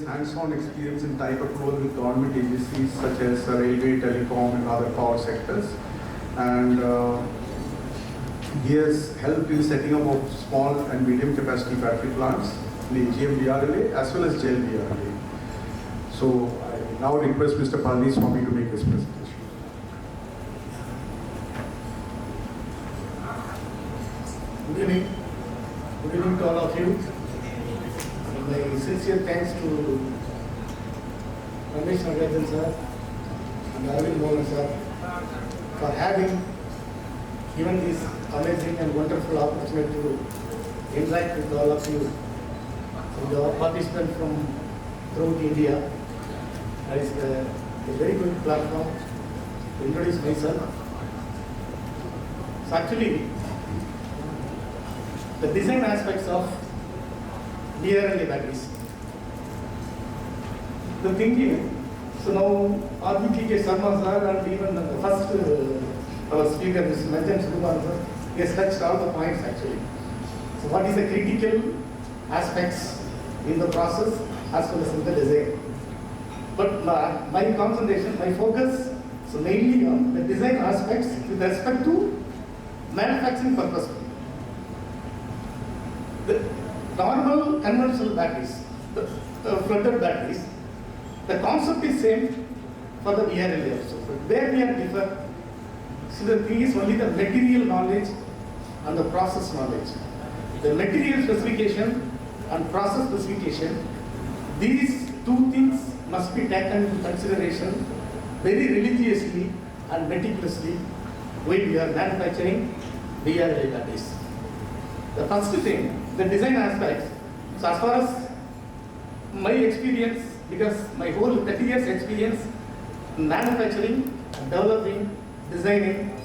has hands-on experience in type approval with government agencies such as railway, telecom, and other power sectors. And he has helped in setting up of small and medium capacity battery plants in AGM VRLA as well as GEL VRLA. So I now request Mr. Palanisamy to make his presentation. Good evening. Good evening to all of you. My sincere thanks to Ramesh Nagarajan sir and Arvind Mohan sir for having given this amazing and wonderful opportunity to interact with all of you, and our participants from throughout India. It's a very good platform to introduce myself. So actually, the design aspects of VRLA batteries. The thinking, so now RBTK Sharma sir and even the first our speaker, Mr. Nanjan Sukumar sir, he has touched all the points actually. So what is the critical aspects in the process as well as in the design. But my concentration, my focus, so mainly on the design aspects with respect to manufacturing purpose. The normal conventional batteries, the flooded batteries, the concept is same for the VRLA also. But where we are different, so the thing is only the material knowledge and the process knowledge. The material specification and process specification, these two things must be taken into consideration very religiously and meticulously when we are manufacturing VRLA batteries. The first thing, the design aspects. So as far as my experience, because my whole 30 years experience in manufacturing, developing, designing,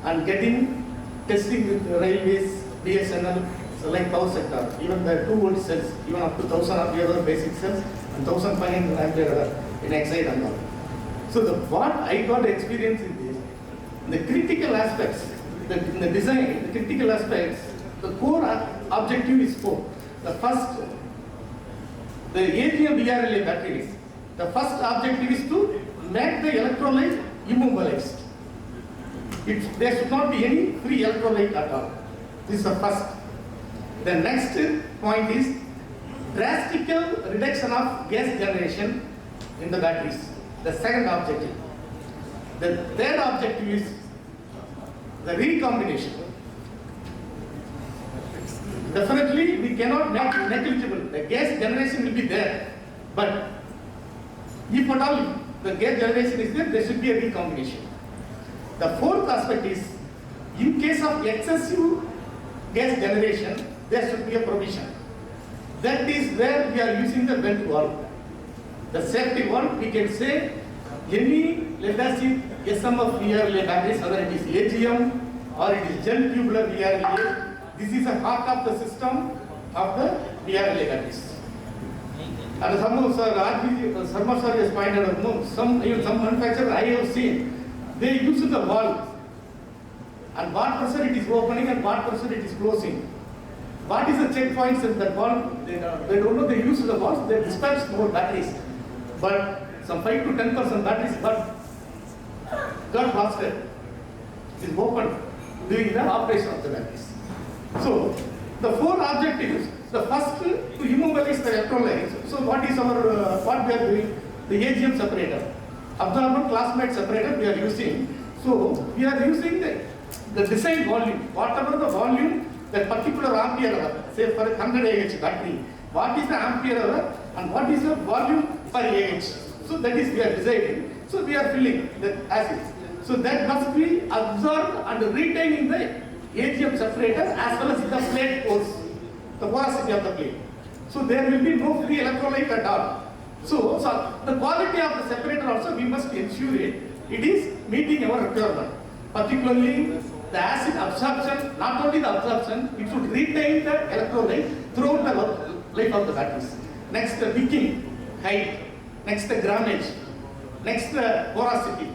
and getting testing with railways, BSNL, so like power sector, even the 2 volt cells, even up to 1000 ampere basic cells and 1500 ampere in Excite and all. So what I got experience in this, the critical aspects, in the design, the critical aspects, the core objective is 4. The first, the AGM VRLA batteries, the first objective is to make the electrolyte immobilized. There should not be any free electrolyte at all. This is the first. The next point is drastical reduction of gas generation in the batteries. The second objective. The third objective is the recombination. Definitely, we cannot make it negligible. The gas generation will be there, but if at all the gas generation is there should be a recombination. The fourth aspect is, in case of excessive gas generation, there should be a provision. That is where we are using the vent valve. The safety valve, we can say, any lead acid SMF VRLA batteries, whether it is AGM or it is gel tubular VRLA, this is a heart of the system of the VRLA batteries. And some Sharma sir has pointed out, no, some manufacturers I have seen, they use the valve and what pressure it is opening and what pressure it is closing. What is the checkpoints in that valve? They don't know, they use the valve, they dispatch more batteries. But some 5 to 10% batteries got blasted. It is open during the operation of the batteries. So, the 4 objectives, the first to immobilize the electrolytes. So, what is our, what we are doing? The AGM separator. Abnormal classmate separator we are using. So, we are using the design volume, whatever the volume, that particular ampere hour, say for a 100 AH battery, what is the ampere hour and what is the volume per AH. So, that is we are designing. So, we are filling the acid. So, that must be absorbed and retained in the AGM separator as well as the plate pores, the porosity of the plate. So, there will be no free electrolyte at all. So the quality of the separator also we must ensure it is meeting our requirement. Particularly the acid absorption, not only the absorption, it should retain the electrolyte throughout the life of the batteries. Next the wicking height, next the grammage, next the porosity,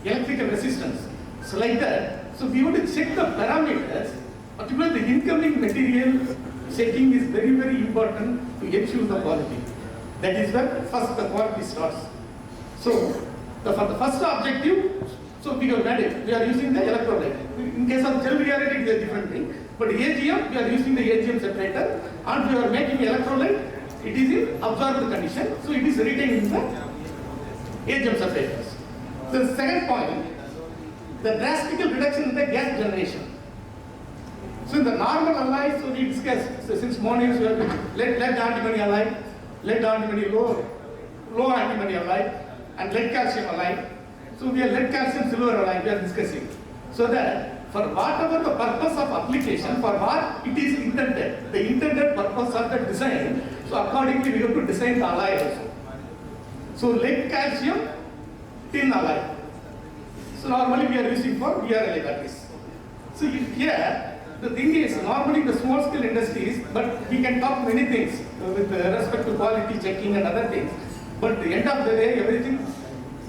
electrical resistance. So like that, so we want to check the parameters, particularly the incoming material setting is very, very important to ensure the quality. That is where first the quality starts. So for the first objective, so we have made it. We are using the electrolyte. In case of gel VRLA, it is a different thing. But AGM, we are using the AGM separator, and we are making electrolyte. It is in absorbed condition, so it is retained in the AGM separators. The second point, the drastic reduction in the gas generation. So in the normal alloy, so we discussed, so since morning, we have lead antimony alloy, lead antimony low antimony alloy, and lead calcium alloy. So we have lead calcium silver alloy we are discussing. So that for whatever the purpose of application, for what it is intended, the intended purpose of the design, so accordingly we have to design the alloy also. So lead calcium tin alloy. So normally we are using for VRLA batteries. So here, the thing is, normally the small scale industries, but we can talk many things with respect to quality checking and other things. But at the end of the day, everything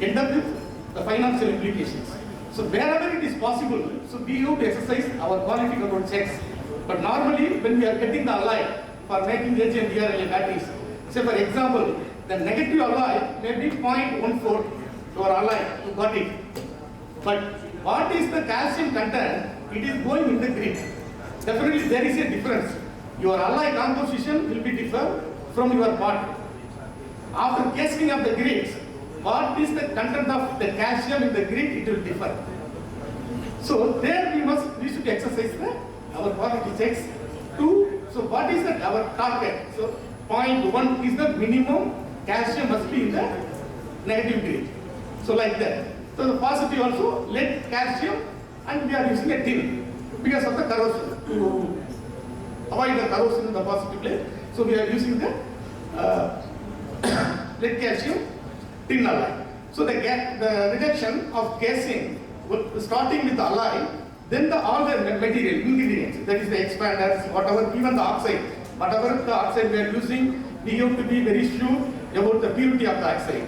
end up with the financial implications. So wherever it is possible, so we have to exercise our quality control checks. But normally, when we are getting the alloy for making AGM VRLA batteries, say for example, the negative alloy may be 0.14 your alloy, you got it. But what is the calcium content? It is going in the grid. Definitely there is a difference. Your alloy composition will be different from your part. After casting of the grids, what is the content of the calcium in the grid? It will differ. So there we should exercise our quality checks. So what is our target? So 0.1 is the minimum calcium must be in the negative grid. So like that. So the positive also lead calcium, and we are using a tin because of the corrosion to avoid the corrosion in the positive plate. So we are using the lead calcium tin alloy. So the reduction of casing, starting with the alloy, then all the material ingredients, that is the expanders, whatever, even the oxide, whatever the oxide we are using, we have to be very sure about the purity of the oxide.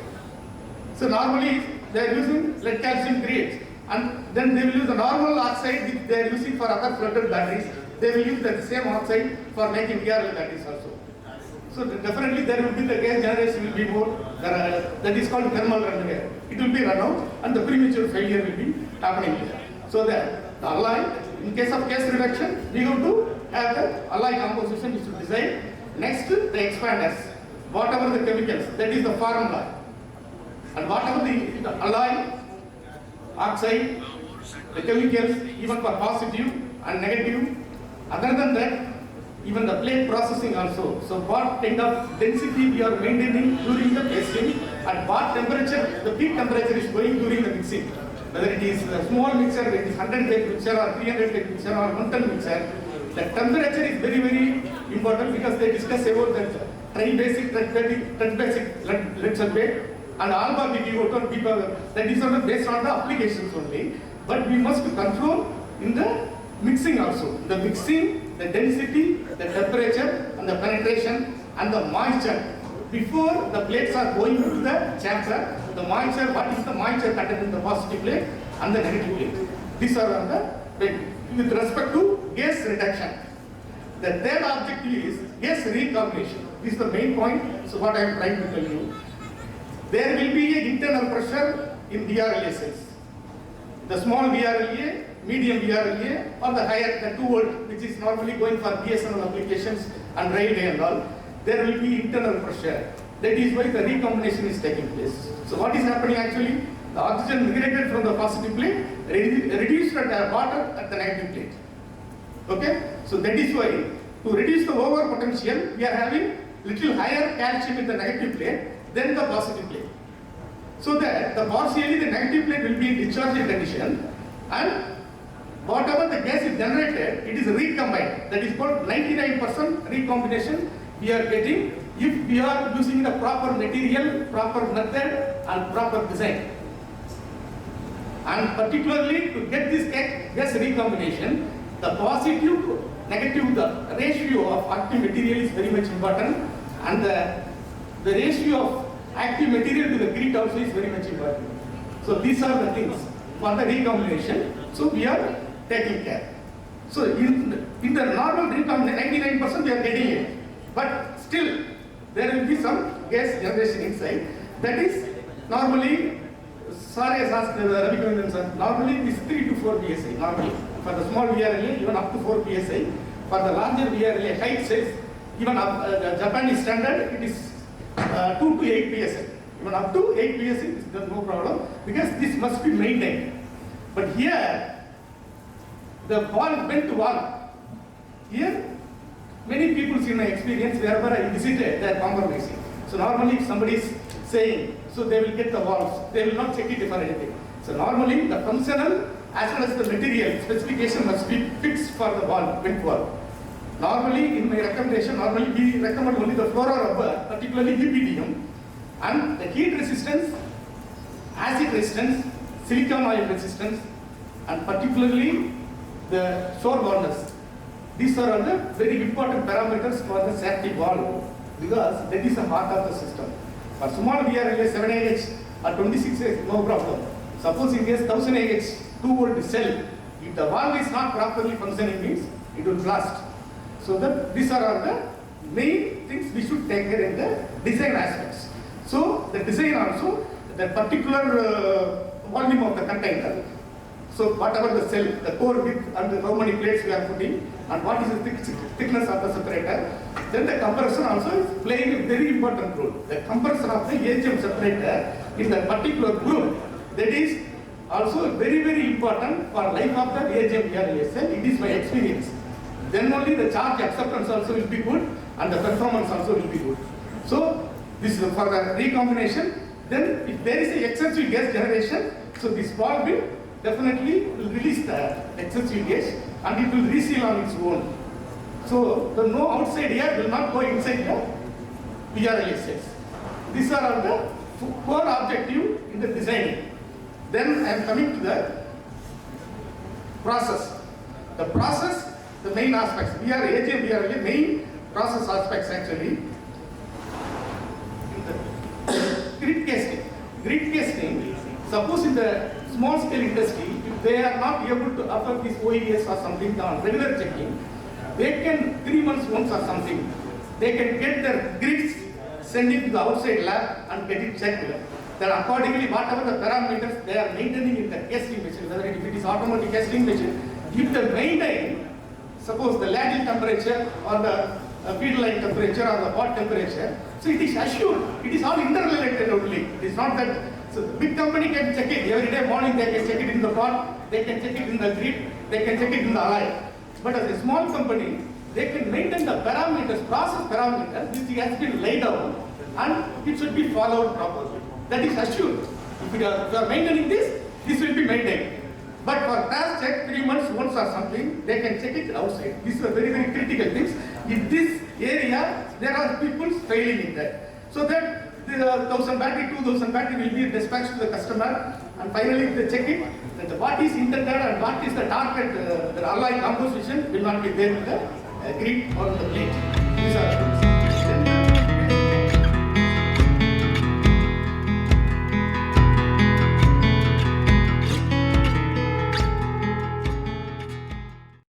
So normally they are using lead calcium grades, and then they will use the normal oxide which they are using for other flooded batteries. They will use the same oxide for making VRLA batteries also. So definitely there will be the gas generation will be more, that is called thermal runaway. It will be run out and the premature failure will be happening there. So the alloy, in case of gas reduction, we have to have the alloy composition is to design. Next, the expanders, whatever the chemicals, that is the formula. And whatever the alloy, oxide, the chemicals, even for positive and negative, other than that, even the plate processing also. So what kind of density we are maintaining during the casting, at what temperature, the peak temperature is going during the mixing. Whether it is a small mixer, it is 100 kg mixer or 300 kg mixer or 1 ton mixer, the temperature is very, very important because they discuss about that tri-basic, trans-basic lead sulfate and alpha BPO, that is based on the applications only. But we must control in the mixing also. The mixing, the density, the temperature, and the penetration, and the moisture. Before the plates are going into the chamber, the moisture, what is the moisture content in the positive plate and the negative plate. These are on the, with respect to gas reduction. The third objective is gas recombination. This is the main point, so what I am trying to tell you. There will be an internal pressure in VRLA cells. The small VRLA, medium VRLA, or the higher, the 2 volt, which is normally going for BSNL applications and railway and all, there will be internal pressure. That is why the recombination is taking place. So what is happening actually? The oxygen migrated from the positive plate, reduced at water at the negative plate. Okay? So that is why, to reduce the over potential, we are having little higher calcium in the negative plate than the positive plate. So that the partially the negative plate will be in discharging condition, and whatever the gas is generated, it is recombined. That is called 99% recombination we are getting if we are using the proper material, proper method, and proper design. And particularly to get this gas recombination, the positive to negative, the ratio of active material is very much important, and the ratio of active material to the grit also is very much important. So these are the things for the recombination. So we are taking care. So in the normal recombination, 99% we are getting it, but still there will be some gas generation inside. That is normally, sorry, as asked Ravi Govindan sir, normally it is 3 to 4 psi. Normally, for the small VRLA, even up to 4 psi. For the larger VRLA, height says, even up, the Japanese standard, it is 2 to 8 psi. Even up to 8 psi, there is no problem, because this must be maintained. But here, the wall went to wall. Here, many people in my experience, wherever I visited, they are compromising. So normally, if somebody is saying, so they will get the walls, they will not check it for anything. So normally, the functional as well as the material specification must be fixed for the wall, vent wall. Normally, in my recommendation, normally we recommend only the fluoro rubber, particularly EPDM, and the heat resistance, acid resistance, silicon oil resistance, and particularly the shore bonders. These are all the very important parameters for the safety valve, because that is the heart of the system. For small VRLA 7 Ah or 26 Ah, no problem. Suppose in case 1000 Ah 2-volt cell, if the valve is not properly functioning, means it will blast. So that these are all the main things we should take care in the design aspects. So the design also, the particular volume of the container. So whatever the cell, the core width and how many plates we are putting, and what is the thickness of the separator. Then the compression also is playing a very important role. The compression of the AGM separator in the particular group, that is also very, very important for life of the AGM VRLA cell. It is my experience. Then only the charge acceptance also will be good, and the performance also will be good. So this is for the recombination. Then if there is a excessive gas generation, so this valve will definitely will release the excessive gas and it will reseal on its own. So the no outside air will not go inside the VRLA cells. These are all the core objective in the designing. Then I am coming to the process. The process, the main aspects. AGM VRLA main process aspects actually. Grid casting. Grid casting, suppose in the small scale industry, if they are not able to offer this OES or something on regular checking, they can 3 months once or something, they can get their grids, send it to the outside lab and get it checked. Then accordingly, whatever the parameters they are maintaining in the casting machine, whether if it is automatic casting machine, if they maintain, suppose the ladle temperature or the feed line temperature or the pot temperature, so it is assured, it is all interrelated only. It is not that, so the big company can check it, every day morning they can check it in the pot, they can check it in the grid, they can check it in the alloy. But as a small company, they can maintain the parameters, process parameters, which has been laid out, and it should be followed properly. That is assured. If you are maintaining this, this will be maintained. But for task check 3 months once or something, they can check it outside. These are very, very critical things. In this area, there are people failing in that. So that the 1000 battery, 2000 battery will be dispatched to the customer, and finally they check it, that what is intended and what is the target, the alloy composition will not be there in the grid or the plate. These are